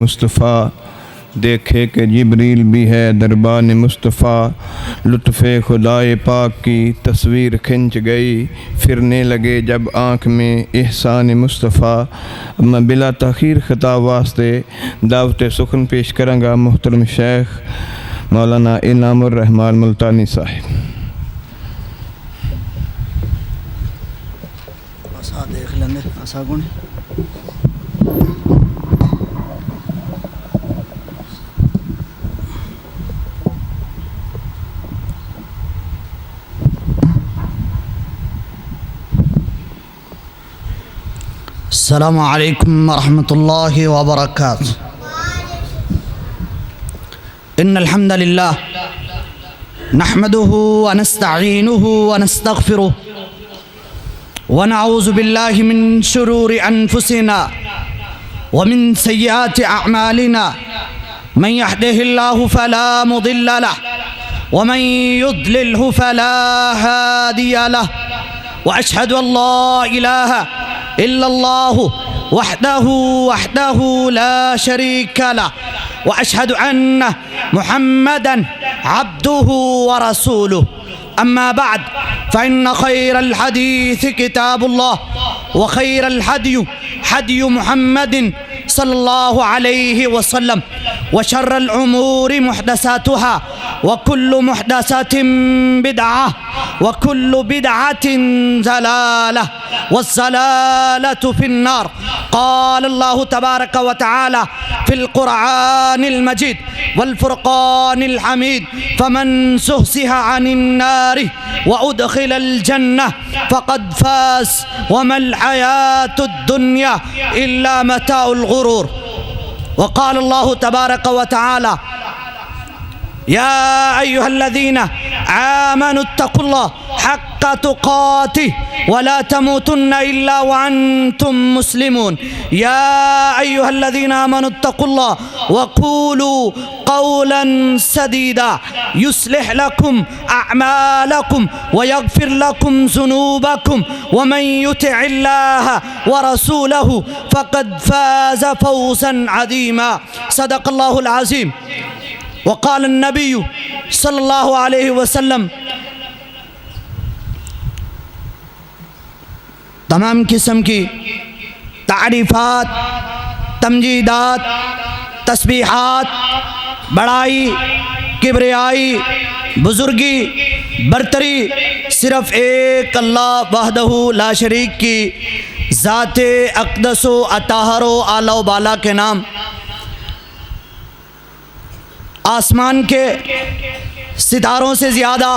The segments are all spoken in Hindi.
मुस्तफ़ा देखे कि जिब्रील भी है दरबान मुस्तफ़ा। लुत्फ़े खुदाए पाक की तस्वीर खिंच गई, फिरने लगे जब आँख में एहसान मुस्तफ़ा। मैं बिला तख़ीर ख़िताब वास्ते दावत सुखन पेश करांगा मोहतरम शेख मौलाना इनामुर रहमान मुल्तानी साहिब। देख लेंगे आशा गुण अस्सलामु अलैकुम वरहमतुल्लाहि वबरकातुहू। इन्नल हम्दलिल्लाह नहमदुहु व नस्तईनुहु व नस्तगफिरुहु व नऊज़ु बिल्लाहि मिन शुरूरि अनफुसिना व मिन सय्यिआति अअमालिना। मन यहदिहिल्लाहु फला मुदिल्ल लहु व मन युद्लिल्हु फला हादिय लहु। व अशहदु अल्ला इलाहा इल्लल्लाहु वहदहु ला शरीका लहु व अशहदु अन्ना मुहम्मदन अब्दुहु व रसूलुहु। अम्मा बाद फ़इन्न खैरल हदीस किताबुल्लाह व खैरल हदी मुहम्मदिन सल्लल्लाहु अलैहि वसल्लम व शर्रल उमूरि मुहदसातुहा व कुल्लु मुहदसातिन बिदअह व कुल्लु बिदअतिन ज़लालह व ज़लालतु फिन्नार। क़ाल अल्लाहु तबारक व तआला फ़िल क़ुरआनिल मजीद वल फ़ुरक़ानिल हमीद फ़मन ज़ुहज़िहा अनिन नारि व उदख़िलल जन्नह फ़क़द फ़ाज़ व मल हयातुद दुन्या इल्ला मताउल गुरूर। व क़ाल अल्लाहु तबारक व तआला या अय्युहल्लज़ीना आमनुत्तक़ुल्लाह हक़्क़ तुक़ातिह व ला तमूतुन्ना इल्ला व अंतुम मुस्लिमून। या अय्युहल्लज़ीना आमनुत्तक़ुल्लाह व क़ूलू क़ौलन सदीदा युस्लिह लकुम अअमालकुम व यग़फ़िर लकुम ज़ुनूबकुम व मन युतिइल्लाह व रसूलहु फ़क़द फ़ाज़ फ़ौज़न अज़ीमा। सदक़ल्लाहुल अज़ीम। वक़ाल नबी सल्लल्लाहु अलैहि वसल्लम तमाम किस्म की तारीफ़ात, तमजीदात, तस्बीहात, बड़ाई, किबरियाई, बुज़ुर्गी, बरतरी सिर्फ़ एक अल्लाह वहदहु ला शरीक की ज़ाते अक़दसो अताहरो आला बाला के नाम। आसमान के सितारों से ज़्यादा,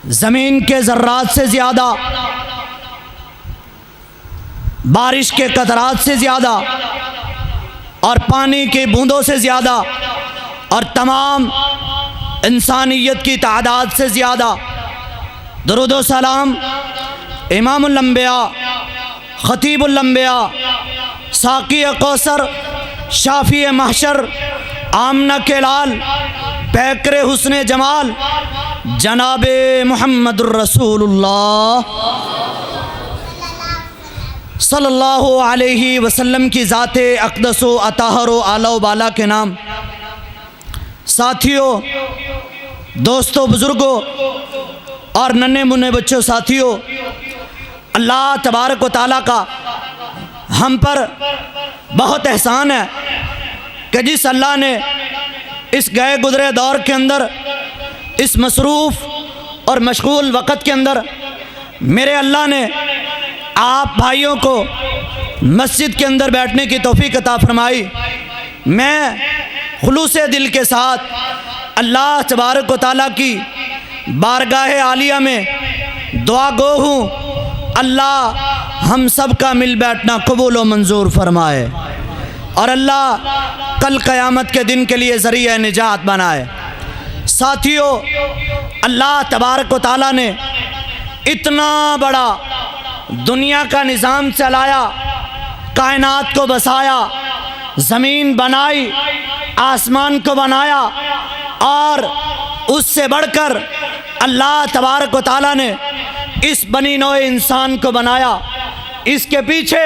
ज़मीन के ज़र्रात से ज़्यादा, बारिश के कतरात से ज़्यादा और पानी की बूंदों से ज़्यादा और तमाम इंसानियत की तादाद से ज़्यादा दुरूद व सलाम इमामुल अंबिया, ख़तीबुल अंबिया, साक़ी कौसर, शाफ़ी महशर, आमना के लाल, पैकर हुस्ने जमाल जनाबे मुहम्मदुर रसूलुल्लाह सल्लल्लाहु अलैहि वसल्लम की ज़ाते अक़दसो अताहरो आला बाला के नाम। साथियों, दोस्तों, बुज़ुर्गों और नन्हे मुन्ने बच्चों, साथियों, अल्लाह तबारक व तआला का हम पर बहुत एहसान है कि जिस अल्लाह ने इस गए गुज़रे दौर के अंदर, इस मसरूफ़ और मशगूल वक़्त के अंदर मेरे अल्लाह ने आप भाइयों को मस्जिद के अंदर बैठने की तौफ़ीक़ अता फ़रमाई। मैं खुलूसे दिल के साथ अल्लाह तबारक व तआला की बारगाह आलिया में दुआ गो हूँ, अल्लाह हम सब का मिल बैठना कबूल व मंजूर फरमाए और अल्लाह कल क़यामत के दिन के लिए ज़रिया निजात बनाए। साथियों, अल्लाह तबारक व तआला ने इतना बड़ा दुनिया का निज़ाम चलाया, कायनात को बसाया, ज़मीन बनाई, आसमान को बनाया और उससे बढ़कर अल्लाह तबारक व तआला ने इस बनी नौ इंसान को बनाया। इसके पीछे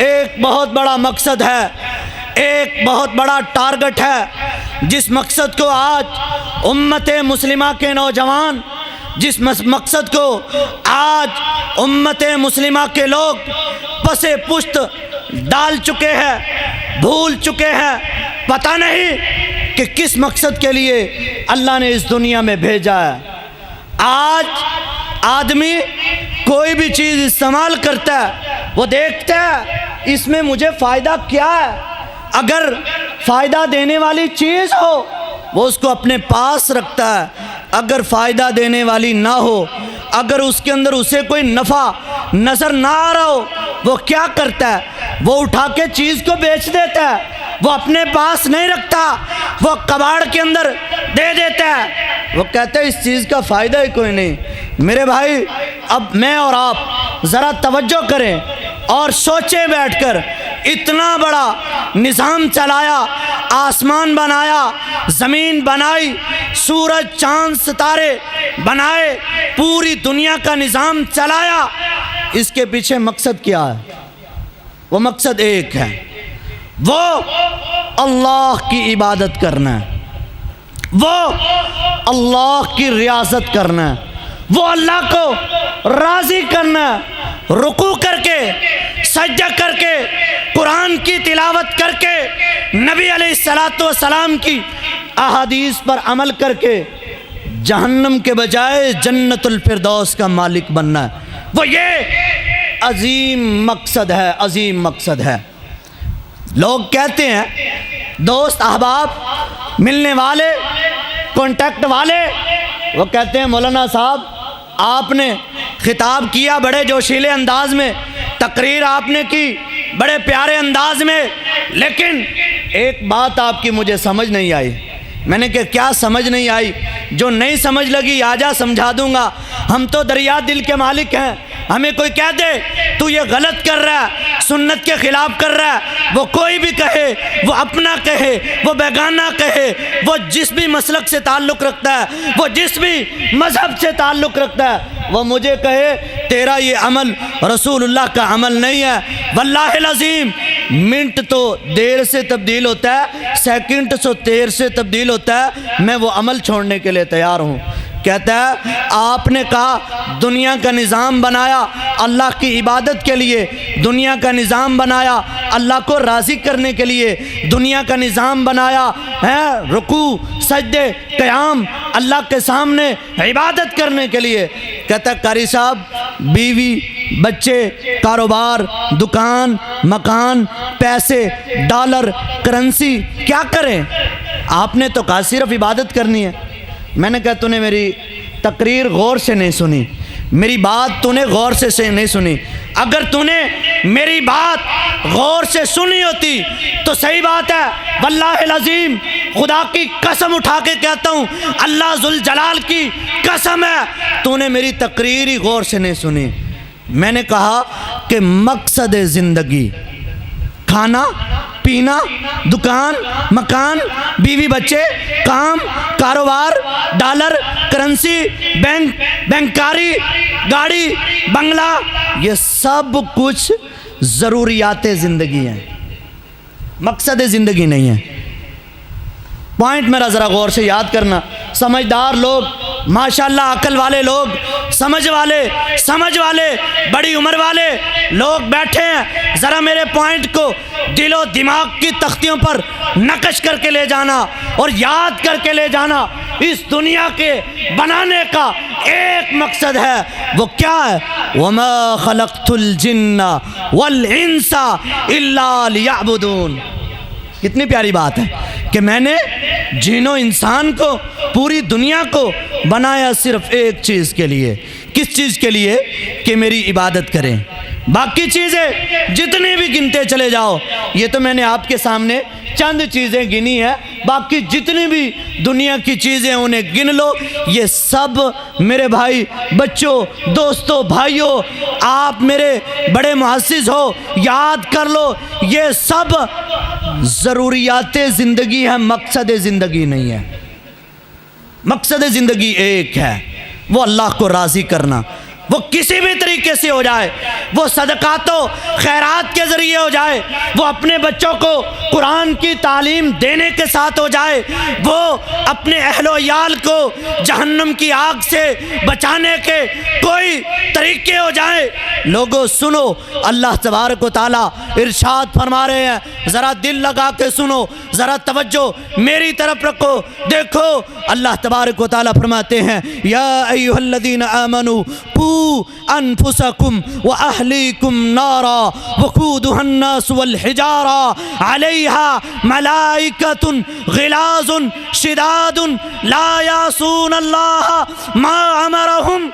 एक बहुत बड़ा मकसद है एक बहुत बड़ा टारगेट है, जिस मकसद को आज उम्मत मुस्लिमा के नौजवान, जिस मकसद को आज उम्मत मुस्लिमा के लोग पसे पुश्त डाल चुके हैं, भूल चुके हैं। पता नहीं कि किस मकसद के लिए अल्लाह ने इस दुनिया में भेजा है। आज आदमी कोई भी चीज़ इस्तेमाल करता है, वो देखता है इसमें मुझे फ़ायदा क्या है। अगर फ़ायदा देने वाली चीज़ हो वो उसको अपने पास रखता है, अगर फ़ायदा देने वाली ना हो, अगर उसके अंदर उसे कोई नफ़ा नज़र ना आ रहा हो, वो क्या करता है, वो उठा के चीज़ को बेच देता है, वो अपने पास नहीं रखता, वो कबाड़ के अंदर दे देता है। वो कहता है इस चीज़ का फ़ायदा ही कोई नहीं। मेरे भाई, अब मैं और आप ज़रा तवज्जो करें और सोचें बैठकर, इतना बड़ा निज़ाम चलाया, आसमान बनाया, ज़मीन बनाई, सूरज चांद सितारे बनाए, पूरी दुनिया का निज़ाम चलाया, इसके पीछे मकसद क्या है? वो मकसद एक है, वो अल्लाह की इबादत करना है, वो अल्लाह की रियासत करना है, वो अल्लाह को राज़ी करना है। रुकू करके, सजदा करके, कुरान की तिलावत करके, नबी अलैहिस्सलातु वस्सलाम की अहादीस पर अमल करके जहन्नम के बजाय जन्नतुल फिरदौस का मालिक बनना है। वो ये अजीम मकसद है, अजीम मकसद है। लोग कहते हैं, दोस्त अहबाब, मिलने वाले, कांटेक्ट वाले, वो कहते हैं मौलाना साहब आपने खिताब किया बड़े जोशीले अंदाज में, तकरीर आपने की बड़े प्यारे अंदाज में, लेकिन एक बात आपकी मुझे समझ नहीं आई। मैंने कहा क्या समझ नहीं आई? जो नहीं समझ लगी आजा समझा दूंगा। हम तो दरिया दिल के मालिक हैं, हमें कोई कह दे तू ये गलत कर रहा है, सुन्नत के खिलाफ कर रहा है, वो कोई भी कहे, वो अपना कहे, वो बेगाना कहे, वो जिस भी मसलक से ताल्लुक़ रखता है, वो जिस भी मज़हब से ताल्लुक़ रखता है, वो मुझे कहे तेरा ये अमल रसूलुल्लाह का अमल नहीं है। वल्लाहिल अज़ीम, मिनट तो देर से तब्दील होता है, सेकंड तो देर से तब्दील होता है, मैं वो अमल छोड़ने के लिए तैयार हूँ। कहता है आपने कहा दुनिया का निज़ाम बनाया अल्लाह की इबादत के लिए, दुनिया का निज़ाम बनाया अल्लाह को राज़ी करने के लिए, दुनिया का निज़ाम बनाया है रुकू सजदे क़याम अल्लाह के सामने इबादत करने के लिए। कहता कारी साहब, बीवी बच्चे, कारोबार, दुकान, मकान, पैसे, डॉलर, करेंसी, क्या करें? आपने तो कहा सिर्फ इबादत करनी है। मैंने कहा तूने मेरी तकरीर गौर से नहीं सुनी, मेरी बात तूने गौर से नहीं सुनी। अगर तूने मेरी बात गौर से सुनी होती तो सही बात है, वल्लाहिल अज़ीम, खुदा की कसम उठा के कहता हूँ, अल्लाह जुल जलाल की कसम है, तूने मेरी तकरीर ही गौर से नहीं सुनी। मैंने कहा कि मकसद ज़िंदगी खाना पीना, दुकान, मकान, बीवी बच्चे, काम, कारोबार, डॉलर, करेंसी, बैंकारी, गाड़ी, बंगला, ये सब कुछ ज़रूरियात ज़िंदगी हैं, मकसद ज़िंदगी नहीं है। पॉइंट मेरा ज़रा गौर से याद करना। समझदार लोग, माशाल्लाह अकल वाले लोग, समझ वाले बड़ी उम्र वाले लोग बैठे हैं, ज़रा मेरे पॉइंट को दिलो दिमाग की तख्तियों पर नकश करके ले जाना और याद करके ले जाना। इस दुनिया के बनाने का एक मकसद है, वो क्या है? वमा खलक़तुल जिन्ना वल इंसा इल्ला लियअबुदून। कितनी प्यारी बात है कि मैंने जिनो इंसान को, पूरी दुनिया को बनाया सिर्फ एक चीज़ के लिए। किस चीज़ के लिए? कि मेरी इबादत करें। बाकी चीज़ें जितनी भी गिनते चले जाओ, ये तो मैंने आपके सामने चंद चीज़ें गिनी है, बाकी जितनी भी दुनिया की चीज़ें उन्हें गिन लो। ये सब मेरे भाई, बच्चों, दोस्तों, भाइयों, आप मेरे बड़े मुहस्सिस हो, याद कर लो, ये सब ज़रूरियात ज़िंदगी है, मकसद ज़िंदगी नहीं है। मकसद ज़िंदगी एक है, वो अल्लाह को राज़ी करना। वो किसी भी तरीके से हो जाए, वो सदकातो खैरात के ज़रिए हो जाए, वो अपने बच्चों को कुरान की तालीम देने के साथ हो जाए, वो अपने अहलो याल को जहन्नम की आग से बचाने के कोई तरीके हो जाए। लोगों सुनो, अल्लाह तबारक व तआला इरशाद फरमा रहे हैं, ज़रा दिल लगा के सुनो, ज़रा तवज्जो मेरी तरफ रखो। देखो अल्लाह तबारक व तआला फरमाते हैं, या अय्युहल्लज़ीना आमनू कू अनफुसकुम व अहलीकुम नारा वक़ूदुहन्नास वल हिजारा अलैहा मलाइकतुन गिलाजुन शिदादुन ला यासून अल्लाह मा अमरहुम।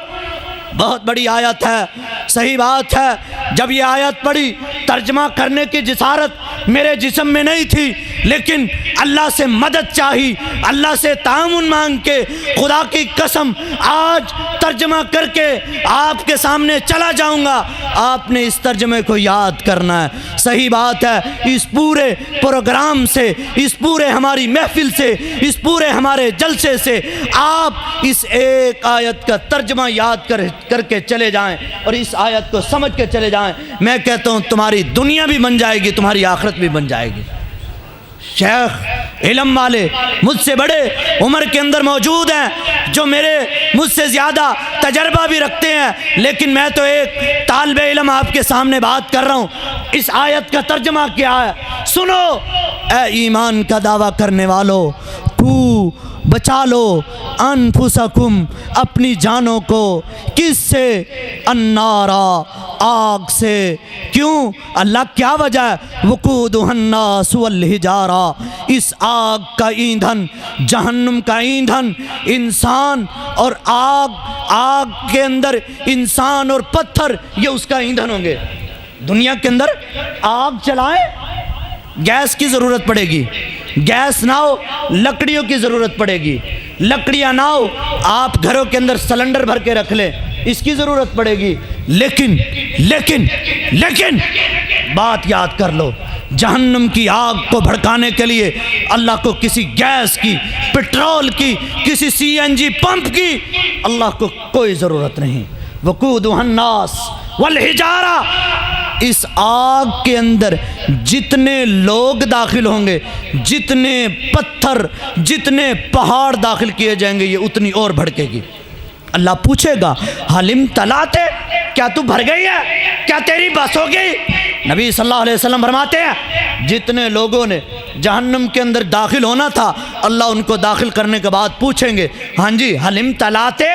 बहुत बड़ी आयत है, सही बात है। जब ये आयत पढ़ी, तर्जमा करने की जिसारत मेरे जिस्म में नहीं थी, लेकिन अल्लाह से मदद चाहिए, अल्लाह से तामुन मांग के खुदा की कसम आज तर्जमा करके आपके सामने चला जाऊंगा। आपने इस तर्जमे को याद करना है। सही बात है, इस पूरे प्रोग्राम से, इस पूरे हमारी महफिल से, इस पूरे हमारे जलसे से आप इस एक आयत का तर्जमा याद करके चले जाएं और इस आयत को समझ के चले जाएं। मैं कहता हूँ तुम्हारी दुनिया भी बन जाएगी, तुम्हारी आखिरत भी बन जाएगी। शेख इल्म वाले मुझसे बड़े उम्र के अंदर मौजूद हैं, जो मुझसे ज़्यादा तजर्बा भी रखते हैं, लेकिन मैं तो एक तालिबे इल्म आपके सामने बात कर रहा हूँ। इस आयत का तर्जमा क्या है सुनो। ए ईमान का दावा करने वालों, तू बचा लो अनफुसकुम, अपनी जानों को, किससे? अन्नारा, आग से। क्यों? अल्लाह क्या वजह है? वक़ूदुहन्नास वल हिजारा, इस आग का ईंधन, जहन्नुम का ईंधन इंसान और आग के अंदर इंसान और पत्थर, ये उसका ईंधन होंगे। दुनिया के अंदर आग चलाएं, गैस की ज़रूरत पड़ेगी, गैस ना हो लकड़ियों की ज़रूरत पड़ेगी, लकड़ियाँ ना हो आप घरों के अंदर सिलेंडर भर के रख लें, इसकी ज़रूरत पड़ेगी। लेकिन लेकिन लेकिन बात याद कर लो, जहन्नम की आग को भड़काने के लिए अल्लाह को किसी गैस की, पेट्रोल की, किसी CNG पंप की अल्लाह को कोई ज़रूरत नहीं। वक़ूदुहन्नास वल हिजारा, इस आग के अंदर जितने लोग दाखिल होंगे, जितने पत्थर, जितने पहाड़ दाखिल किए जाएंगे, ये उतनी और भड़केगी। अल्लाह पूछेगा, हलिम तलाते, क्या तू भर गई है? क्या तेरी बस हो गई? नबी सल्लल्लाहु अलैहि वसल्लम फरमाते हैं, जितने लोगों ने जहन्नम के अंदर दाखिल होना था, अल्लाह उनको दाखिल करने के बाद पूछेंगे, हाँ जी हलिम तलाते,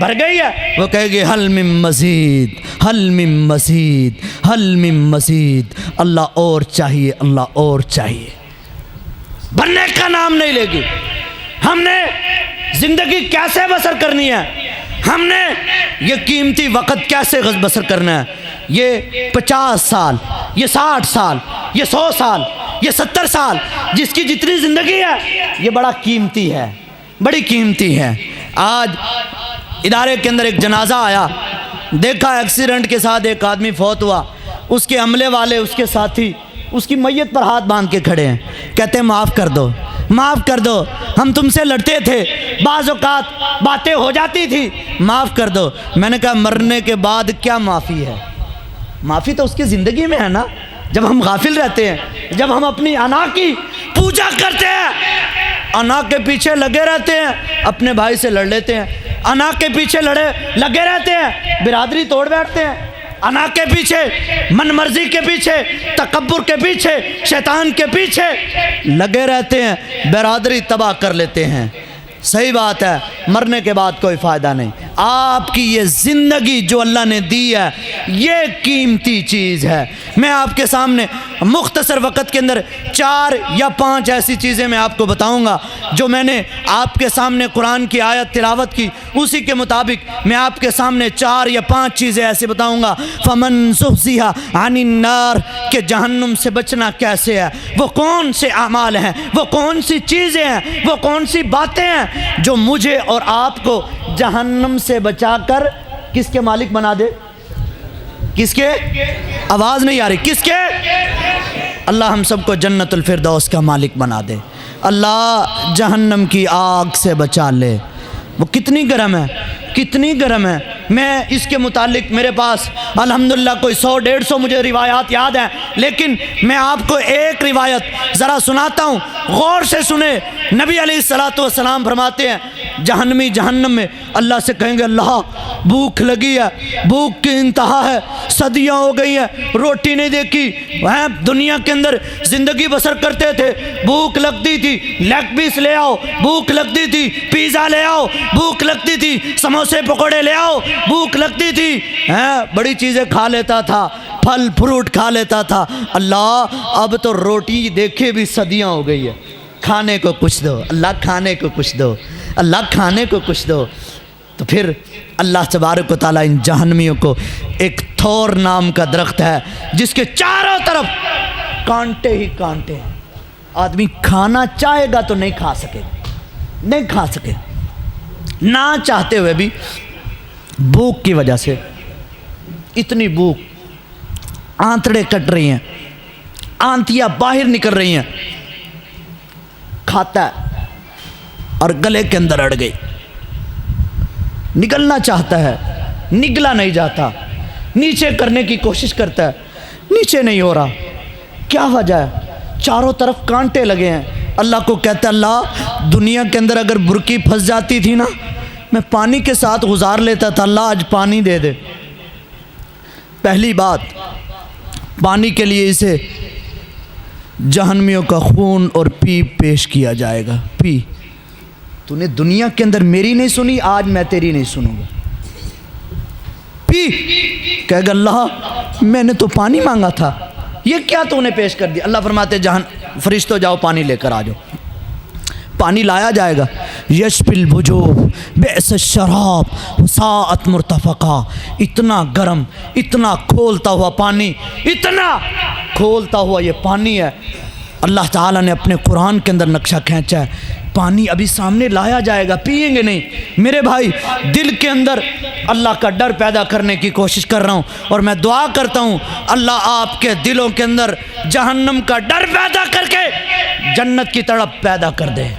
भर गई है? वो कहेंगे हल मिन मज़ीद, हल मिन मज़ीद, हल मिन मज़ीद। अल्लाह और चाहिए, अल्लाह और चाहिए। बनने का नाम नहीं लेगी। हमने ज़िंदगी कैसे बसर करनी है, हमने ये कीमती वक़्त कैसे बसर करना है, ये 50 साल, ये 60 साल, ये 100 साल, ये 70 साल, जिसकी जितनी ज़िंदगी है, ये बड़ा कीमती है, बड़ी कीमती है। आज इदारे के अंदर एक जनाजा आया, देखा एक्सीडेंट के साथ एक आदमी फौत हुआ, उसके अमले वाले, उसके साथी उसकी मैयत पर हाथ बांध के खड़े हैं, कहते हैं माफ़ कर दो, माफ़ कर दो, हम तुमसे लड़ते थे, बाज़ औक़ात बातें हो जाती थी, माफ़ कर दो। मैंने कहा मरने के बाद क्या माफ़ी है? माफ़ी तो उसकी ज़िंदगी में है ना। जब हम गाफिल रहते हैं, जब हम अपनी अना की पूजा करते हैं, अना के पीछे लगे रहते हैं, अपने भाई से लड़ लेते हैं, अना के पीछे लगे रहते हैं, बिरादरी तोड़ बैठते हैं, अना के पीछे, मनमर्जी के पीछे, तकब्बुर के पीछे, शैतान के पीछे लगे रहते हैं, बिरादरी तबाह कर लेते हैं। सही बात है, मरने के बाद कोई फ़ायदा नहीं। आपकी ये ज़िंदगी जो अल्लाह ने दी है, ये कीमती चीज़ है। मैं आपके सामने मुख्तसर वक़्त के अंदर 4 या 5 ऐसी चीज़ें मैं आपको बताऊंगा, जो मैंने आपके सामने कुरान की आयत तिलावत की, उसी के मुताबिक मैं आपके सामने 4 या 5 चीज़ें ऐसे बताऊंगा। फमन ज़ुहज़िहा अनिन नार, के जहन्नुम से बचना कैसे है, वो कौन से आमाल हैं, वो कौन सी चीज़ें हैं, वो कौन सी बातें हैं जो मुझे और आपको जहन्नम से बचाकर किसके मालिक बना दे? किसके? आवाज़ नहीं आ रही, किसके? अल्लाह हम सबको जन्नतुल फिरदौस का मालिक बना दे। अल्लाह जहन्नम की आग से बचा ले। वो कितनी गर्म है, कितनी गर्म है। मैं इसके मुतालिक मेरे पास अल्हम्दुलिल्लाह कोई 100-150 मुझे रिवायात याद हैं, लेकिन मैं आपको एक रिवायत ज़रा सुनाता हूँ, गौर से सुने। नबी अलैहिस्सलातु वस्सलाम फरमाते हैं जहन्नमी जहन्नम में अल्लाह से कहेंगे अल्लाह भूख लगी है, भूख की इंतहा है, सदियाँ हो गई हैं, रोटी नहीं देखी, वह दुनिया के अंदर ज़िंदगी बसर करते थे, भूख लगती थी, लेग पीस ले आओ, भूख लगती थी, पिज़्ज़ा ले आओ, भूख लगती थी, समोसे पकौड़े ले आओ, भूख लगती थी, हैं बड़ी चीज़ें खा लेता था, फल फ्रूट खा लेता था। अल्लाह अब तो रोटी देखे भी सदियाँ हो गई है, खाने को कुछ दो अल्लाह, खाने को कुछ दो अल्लाह, खाने को कुछ दो। तो फिर अल्लाह तबारक व तआला इन जहन्नमियों को एक थोर नाम का दरख्त है जिसके चारों तरफ कांटे ही कांटे हैं, आदमी खाना चाहेगा तो नहीं खा सकेगा, नहीं खा सके, ना चाहते हुए भी भूख की वजह से, इतनी भूख, आंतड़े कट रही हैं, आंतियाँ बाहर निकल रही हैं, खाता है और गले के अंदर अड़ गई, निकलना चाहता है, निकला नहीं जाता, नीचे करने की कोशिश करता है, नीचे नहीं हो रहा, क्या वजह है? चारों तरफ कांटे लगे हैं। अल्लाह को कहता है अल्लाह दुनिया के अंदर अगर बुरकी फंस जाती थी ना, मैं पानी के साथ गुजार लेता था, अल्लाह आज पानी दे दे। पहली बात, पानी के लिए इसे जहन्नमियों का खून और पी पेश किया जाएगा। पी, तूने दुनिया के अंदर मेरी नहीं सुनी, आज मैं तेरी नहीं सुनूंगा, पी। कहेगा अल्लाह मैंने तो पानी मांगा था, ये क्या तूने पेश कर दिया? अल्लाह फरमाते फरिश्तों जाओ पानी लेकर आ जाओ। पानी लाया जाएगा। यशपिल बुजूब बेस शराब साअत मुर्तफका, इतना गर्म, इतना खोलता हुआ पानी, इतना खोलता हुआ ये पानी है। अल्लाह ताला ने अपने कुरान के अंदर नक्शा खींचा है, पानी अभी सामने लाया जाएगा, पिएंगे नहीं। मेरे भाई दिल के अंदर अल्लाह का डर पैदा करने की कोशिश कर रहा हूँ और मैं दुआ करता हूँ अल्लाह आपके दिलों के अंदर जहन्नम का डर पैदा करके जन्नत की तड़प पैदा कर दे।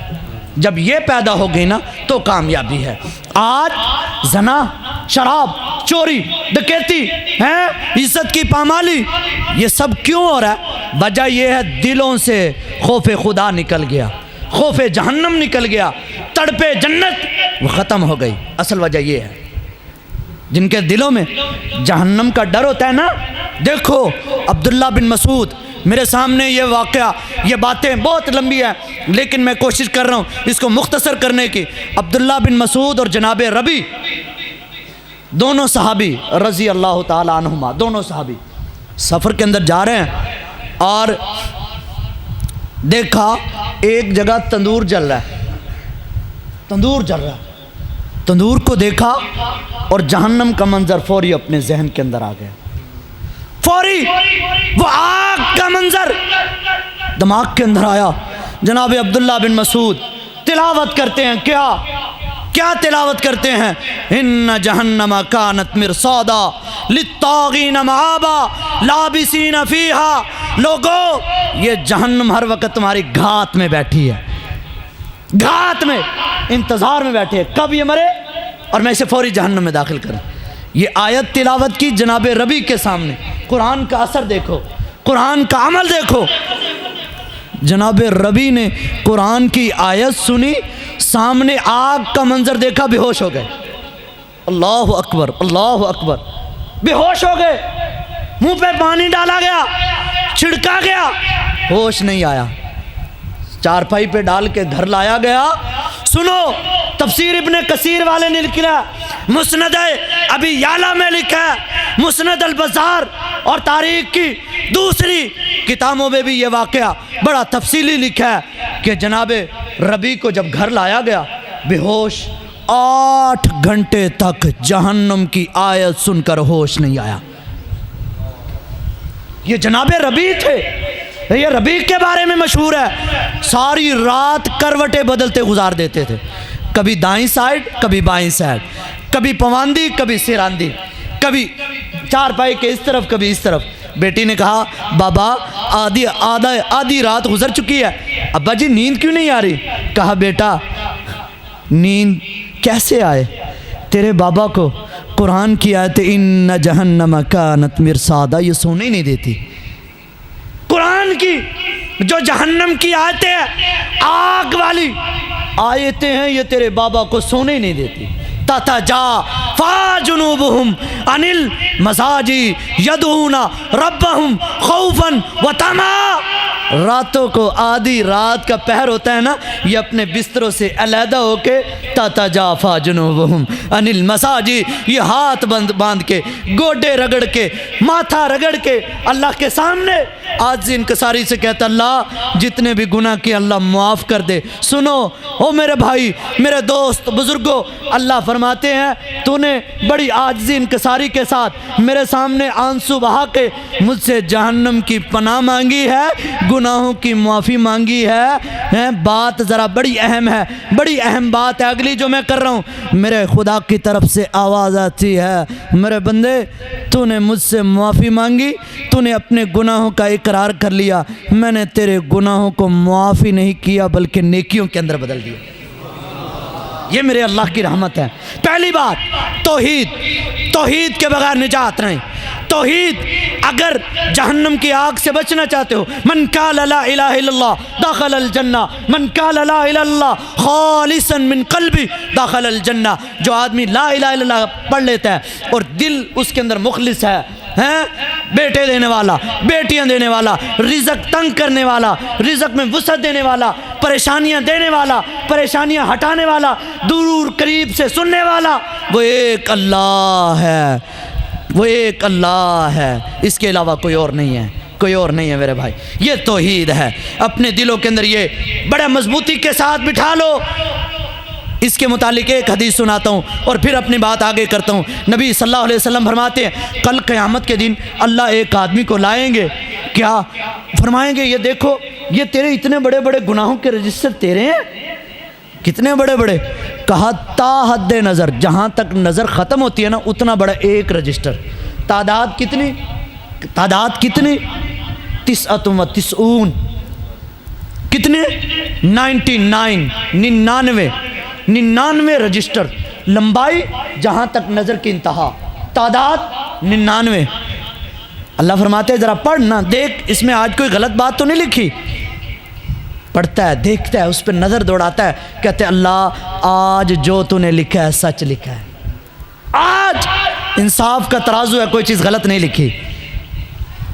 जब ये पैदा हो गई ना तो कामयाबी है। आज जना, शराब, चोरी, डकैती हैं, इज्जत की पामाली, ये सब क्यों हो रहा है? वजह यह है दिलों से खौफ खुदा निकल गया, खौफ जहन्नम निकल गया, तड़पे जन्नत वो ख़त्म हो गई। असल वजह ये है, जिनके दिलों में जहन्नम का डर होता है ना। देखो अब्दुल्ला बिन मसूद, मेरे सामने ये वाक़या, ये बातें बहुत लंबी है लेकिन मैं कोशिश कर रहा हूँ इसको मुख्तसर करने की। अब्दुल्ला बिन मसूद और जनाब रबी, दोनों सहाबी रज़ी अल्लाह ताला अन्हुमा, दोनों सहाबी सफ़र के अंदर जा रहे हैं और देखा एक जगह तंदूर जल रहा है, तंदूर जल रहा है। तंदूर को देखा और जहन्नम का मंजर फौरी अपने जहन के अंदर आ गया। फौरी वो आग का मंजर दिमाग के अंदर आया। जनाब अब्दुल्ला बिन मसूद तिलावत करते हैं, क्या तिलावत करते हैं? इन्ना जहन्नम कानत मिरसादा लित्तागीन माबा लाबिसीन फीहा। लोगो ये जहन्नम हर वक्त तुम्हारी घात में बैठी है, घात में इंतजार में बैठे है कब ये मरे और मैं इसे फौरी जहन्नम में दाखिल करूं। ये आयत तिलावत की जनाब रबी के सामने। कुरान का असर देखो, कुरान का अमल देखो। जनाब रबी ने कुरान की आयत सुनी, सामने आग का मंजर देखा, बेहोश हो गए। अल्लाह अकबर, अल्लाह अकबर। बेहोश हो गए, मुंह पे पानी डाला गया, छिड़का गया, होश नहीं आया। चारपाई पे डाल के घर लाया गया। सुनो, तफसीर इब्ने कसीर वाले ने लिखा, मुस्नद अबी याला में लिखा है, मुस्नद अल बज़ार और तारीख की दूसरी किताबों में भी ये वाक़या बड़ा तफसीली लिखा है कि जनाबे रबी को जब घर लाया गया बेहोश, 8 घंटे तक जहन्नम की आयत सुनकर होश नहीं आया। ये जनाबे रबी थे, ये रबी के बारे में मशहूर है। सारी रात करवटें बदलते गुजार देते थे, कभी दाईं साइड, कभी बाईं साइड, कभी पवांदी, कभी सिरांदी, कभी चारपाई के इस तरफ, कभी इस तरफ। बेटी ने कहा बाबा आधी रात गुजर चुकी है, अब्बा जी नींद क्यों नहीं आ रही? कहा बेटा नींद कैसे आए, तेरे बाबा को कुरान की आयत इन्न जहन्नम कानत मिरसादा ये सोने ही नहीं देती। कुरान की जो जहन्नम की आयतें हैं, आग वाली आयतें हैं, ये तेरे बाबा को सोने ही नहीं देती। तथा जा फाजुनूबुहुम अनिल मसाजी यदूना रब्बहुम खौफन व तमा। रातों को आधी रात का पहर होता है ना, ये अपने बिस्तरों से अलहदा होके ताता जाफा जुनूबुहुम अनिल मसाजी, ये हाथ बंद बांध के, गोडे रगड़ के, माथा रगड़ के अल्लाह के सामने आज इनकसारी से कहता, अल्लाह जितने भी गुनाह किए अल्लाह माफ़ कर दे। सुनो ओ मेरे भाई, मेरे दोस्त, बुजुर्गों, अल्लाह फरमाते हैं तूने बड़ी आजिज़ी इनकसारी के साथ मेरे सामने आंसू बहा के मुझसे जहन्नम की पनाह मांगी है, गुनाहों की माफ़ी मांगी है। बात ज़रा बड़ी अहम है, बड़ी अहम बात है अगली जो मैं कर रहा हूँ। मेरे खुदा की तरफ से आवाज़ आती है, मेरे बंदे तूने मुझसे माफ़ी मांगी, तूने अपने गुनाहों का इकरार कर लिया, मैंने तेरे गुनाहों को माफ़ी नहीं किया बल्कि नेकियों के अंदर बदल दिया। ये मेरे अल्लाह की रहमत है। पहली बात तौहीद, तौहीद के बगैर निजात नहीं। तौहीद, अगर जहन्नम की आग से बचना चाहते हो, मन काला ला इलाहा इल्लल्लाह दाखिलल जन्ना, मन काला ला इलाहा इल्लल्लाह खालिसन मिन क़ल्बी दाखिलल जन्ना। जो आदमी ला इलाहा इल्लल्लाह पढ़ लेता है और दिल उसके अंदर मुखलिस है, बेटे देने वाला, बेटियां देने वाला, रिज़्क़ तंग करने वाला, रिज़्क़ में वुसअत देने वाला, परेशानियां देने वाला, परेशानियां हटाने वाला, दूर करीब से सुनने वाला, वो एक अल्लाह है, वो एक अल्लाह है, इसके अलावा कोई और नहीं है, कोई और नहीं है मेरे भाई। ये तौहीद है। अपने दिलों के अंदर ये बड़ा मजबूती के साथ बिठा लो। इसके मुतालिक एक हदीस सुनाता हूँ और फिर अपनी बात आगे करता हूँ। नबी सल्लल्लाहु अलैहि वसल्लम फरमाते हैं कल क़यामत के दिन अल्लाह एक आदमी को लाएंगे, क्या फरमाएंगे, ये देखो ये तेरे इतने बड़े बड़े गुनाहों के रजिस्टर तेरे हैं, कितने बड़े बड़े। कहा ता हद्दे नज़र, जहाँ तक नज़र ख़त्म होती है ना उतना बड़ा एक रजिस्टर। तादाद कितनी, तादाद कितनी, 99 कितने, 99 99 रजिस्टर, लंबाई जहाँ तक नज़र की इंतहा, तादाद 99। अल्लाह फरमाते हैं ज़रा पढ़ ना, देख इसमें आज कोई गलत बात तो नहीं लिखी। पढ़ता है, देखता है, उस पर नज़र दौड़ाता है, कहते अल्लाह आज जो तूने लिखा है सच लिखा है, आज इंसाफ का तराजू है, कोई चीज़ गलत नहीं लिखी।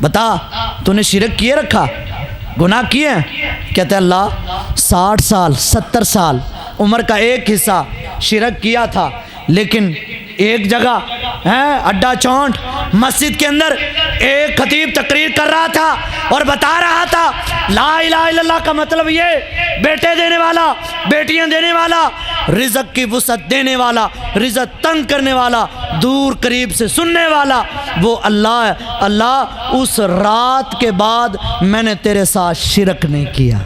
बता तूने शिरक किए रखा, गुनाह किए हैं, कहते अल्लाह 60 साल 70 साल उम्र का एक हिस्सा शिरक किया था, लेकिन एक जगह है अड्डा चौंट मस्जिद के अंदर एक खतीब तकरीर कर रहा था और बता रहा था ला इलाहा इल्लल्लाह का मतलब ये, बेटे देने वाला, बेटियां देने वाला, रिज़्क़ की वुसअत देने वाला, रिज़्क़ तंग करने वाला, दूर करीब से सुनने वाला वो अल्लाह है। अल्लाह उस रात के बाद मैंने तेरे साथ शिरक नहीं किया।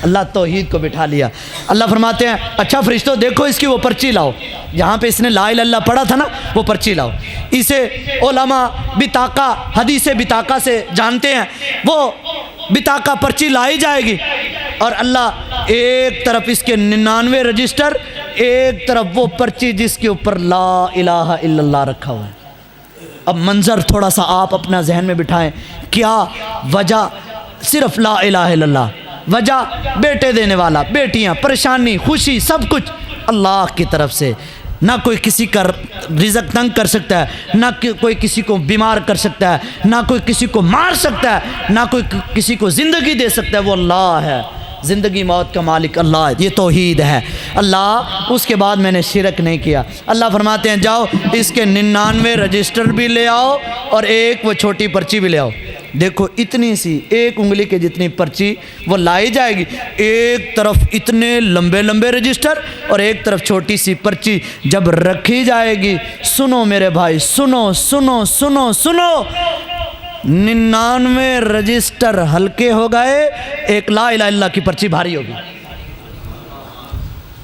अल्लाह तौहीद को बिठा लिया। अल्लाह फरमाते हैं अच्छा फरिश्तों देखो इसकी वो पर्ची लाओ, जहाँ पे इसने ला इलाहा इल्लल्लाह पढ़ा था ना वो पर्ची लाओ। इसे उलमा बिताका, हदीसे बिताका से जानते हैं। वो बिताका पर्ची लाई जाएगी और अल्लाह एक तरफ इसके 99 रजिस्टर, एक तरफ वो पर्ची जिसके ऊपर ला इलाहा इल्लल्लाह रखा हुआ है। अब मंजर थोड़ा सा आप अपना जहन में बिठाएं, क्या वजह सिर्फ ला इलाहा इल्लल्लाह, वजह बेटे देने वाला, बेटियां, परेशानी, खुशी, सब कुछ अल्लाह की तरफ से। ना कोई किसी का रिज़्क़ तंग कर सकता है, ना कोई किसी को बीमार कर सकता है, ना कोई किसी को मार सकता है, ना कोई किसी को ज़िंदगी दे सकता है, वो अल्लाह है। ज़िंदगी मौत का मालिक अल्लाह है। ये तौहीद है अल्लाह। उसके बाद मैंने शिरक नहीं किया। अल्लाह फरमाते हैं जाओ इसके 99 रजिस्टर भी ले आओ और एक वो छोटी पर्ची भी ले आओ। देखो इतनी सी एक उंगली के जितनी पर्ची वो लाई जाएगी, एक तरफ इतने लंबे लंबे रजिस्टर और एक तरफ छोटी सी पर्ची जब रखी जाएगी। सुनो मेरे भाई, सुनो सुनो सुनो सुनो, 99 रजिस्टर हल्के हो गए, एक ला इलाहा इल्लल्लाह की पर्ची भारी होगी।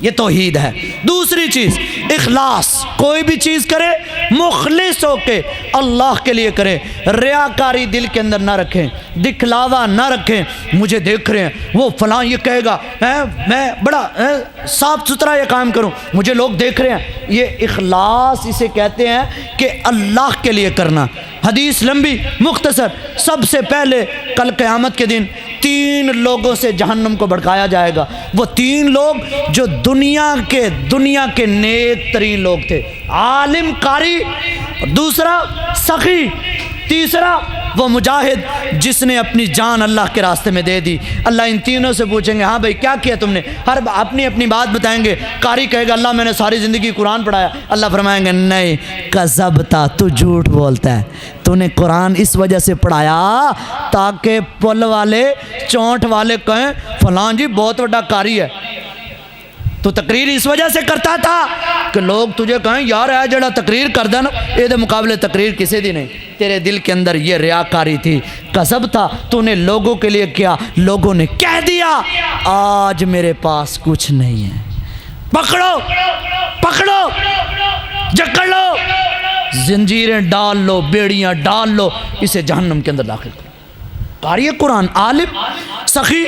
ये तौहीद है। दूसरी चीज़ इखलास, कोई भी चीज़ करे मुखलिस होके अल्लाह के लिए करें, रियाकारी दिल के अंदर ना रखें, दिखलावा ना रखें। मुझे देख रहे हैं वो फलां ये कहेगा मैं बड़ा साफ सुथरा ये काम करूं, मुझे लोग देख रहे हैं। ये इखलास इसे कहते हैं कि अल्लाह के लिए करना। हदीस लंबी मुख्तसर, सबसे पहले कल क़यामत के दिन 3 लोगों से जहन्नम को भड़काया जाएगा। वो 3 लोग जो दुनिया के नेक तरीन लोग थे, आलिम कारी, दूसरा सखी, तीसरा वो मुजाहिद जिसने अपनी जान अल्लाह के रास्ते में दे दी। अल्लाह इन तीनों से पूछेंगे हाँ भाई क्या किया तुमने, हर अपनी अपनी बात बताएंगे। कारी कहेगा अल्लाह मैंने सारी ज़िंदगी कुरान पढ़ाया। अल्लाह फरमाएंगे नहीं, कज़बता, तू झूठ बोलता है, तूने कुरान इस वजह से पढ़ाया ताकि पुल वाले चौंठ वाले कहें फलां जी बहुत बड़ा कारी है। तो तकरीर इस वजह से करता था कि लोग तुझे कहें यार है जड़ा तकरीर कर देना, ये मुकाबले तकरीर किसी दी नहीं। तेरे दिल के अंदर ये रियाकारी थी, कसब था, तूने लोगों के लिए किया, लोगों ने कह दिया आज मेरे पास कुछ नहीं है। पकड़ो पकड़ो, जकड़ लो, जंजीरें डाल लो, बेड़ियां डाल लो, इसे जहन्नम के अंदर दाखिल करो। कारी कुरान, आलिम, सखी,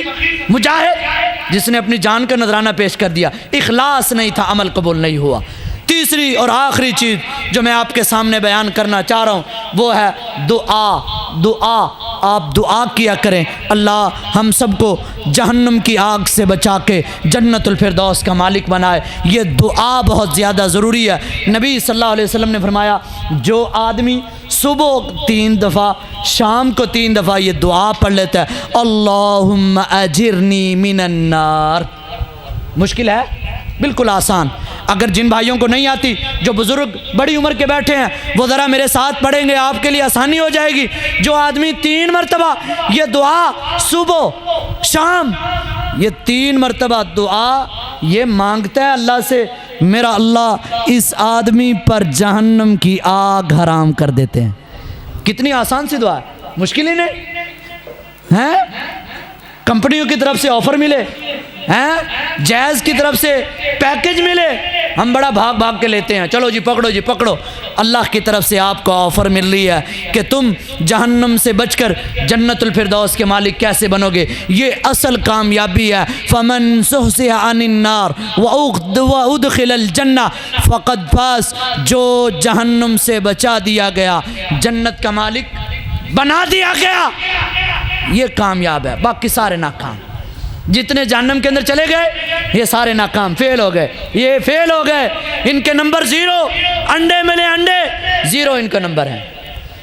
मुजाहिद जिसने अपनी जान का नजराना पेश कर दिया, इखलास नहीं था, अमल कबूल नहीं हुआ। तीसरी और आखिरी चीज़ जो मैं आपके सामने बयान करना चाह रहा हूँ वो है दुआ। दुआ, आप दुआ किया करें, अल्लाह हम सबको जहन्नम की आग से बचा के जन्नतुल फिरदौस का मालिक बनाए। ये दुआ बहुत ज़्यादा ज़रूरी है। नबी सल्लल्लाहु अलैहि वसल्लम ने फरमाया जो आदमी सुबह 3 दफ़ा, शाम को 3 दफ़ा ये दुआ पढ़ लेता है, अल्लाहुम्मा अजिरनी मिनन नार। मुश्किल है? बिल्कुल आसान। अगर जिन भाइयों को नहीं आती, जो बुज़ुर्ग बड़ी उम्र के बैठे हैं, वो ज़रा मेरे साथ पढ़ेंगे, आपके लिए आसानी हो जाएगी। जो आदमी 3 मरतबा ये दुआ सुबह शाम, ये 3 मरतबा दुआ ये मांगता है अल्लाह से, मेरा अल्लाह इस आदमी पर जहन्नम की आग हराम कर देते हैं। कितनी आसान सी दुआ है, मुश्किल ही नहीं है। कंपनियों की तरफ से ऑफर मिले हैं, जैज की तरफ से पैकेज मिले, हम बड़ा भाग भाग के लेते हैं, चलो जी पकड़ो। अल्लाह की तरफ से आपको ऑफ़र मिल रही है कि तुम जहन्नम से बचकर जन्नतुल फिरदौस के मालिक कैसे बनोगे। ये असल कामयाबी है। फ़मन ज़ुहज़िहा अनिन नार व उदखिलल जन्नह फ़क़द फ़ाज़। जो जहन्नम से बचा दिया गया, जन्नत का मालिक बना दिया गया, ये कामयाब है। बाकी सारे नाकाम। जितने जहन्नम के अंदर चले गए ये सारे नाकाम, फेल हो गए, ये फेल हो गए, इनके नंबर 0। अंडे मिले अंडे, 0 इनका नंबर है।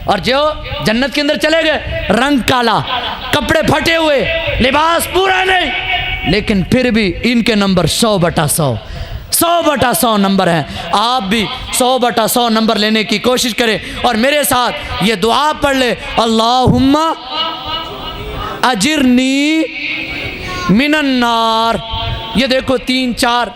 और जो जन्नत के अंदर चले गए, रंग काला, कपड़े फटे हुए, लिबास पूरा नहीं, लेकिन फिर भी इनके नंबर 100/100, 100/100 नंबर हैं। आप भी 100/100 नंबर लेने की कोशिश करें और मेरे साथ ये दुआ पढ़ ले, अल्लाहुम्मा अजिरनी मिनन नार। ये देखो 3-4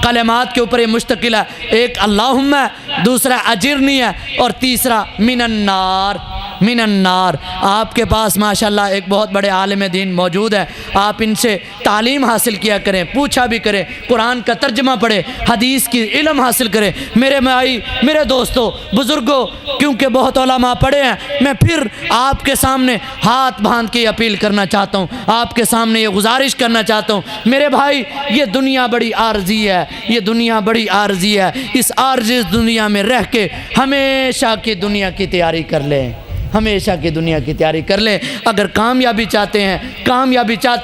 कलमात के ऊपर ये मुश्तकिल है। एक अल्लाहुम्मा, दूसरा अजिरनी है और तीसरा मिनन नार। मिनन नार। आपके पास माशाल्लाह एक बहुत बड़े आलिम दीन मौजूद है, आप इनसे तालीम हासिल किया करें, पूछा भी करें, कुरान का तर्जमा पढ़े, हदीस की इल्म हासिल करें। मेरे भाई, मेरे दोस्तों, बुज़ुर्गों, क्योंकि बहुत उलमा पढ़े हैं, मैं फिर आपके सामने हाथ बांध के अपील करना चाहता हूँ, आपके सामने ये गुजारिश करना चाहता हूँ, मेरे भाई ये दुनिया बड़ी आर्जी है, ये दुनिया बड़ी आर्जी है। इस आर्जी दुनिया में रह के हमेशा की दुनिया की तैयारी कर लें, हमेशा की दुनिया की तैयारी कर लें। अगर कामयाबी चाहते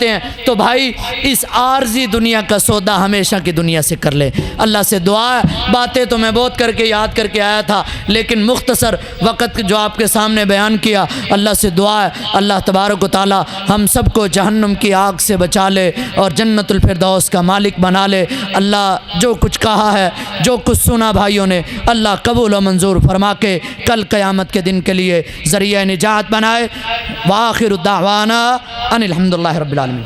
हैं तो भाई इस आर्जी दुनिया का सौदा हमेशा की दुनिया से कर लें। अल्लाह से दुआ है। बातें तो मैं बहुत करके याद करके आया था, लेकिन मुख्तसर वक़्त जो आपके सामने बयान किया, अल्लाह से दुआ है अल्लाह तबारक व तआला हम सबको जहन्नम की आग से बचा ले और जन्नतुल फिरदौस का मालिक बना ले। अल्लाह जो कुछ कहा है, जो कुछ सुना भाइयों ने, अल्लाह कबूल व मंजूर फरमा के कल क़यामत के दिन के लिए ज़रिया निजात बनाए। वाखिर दावाना अनिल हम्दुलिल्लाहि रब्बिल आलमीन।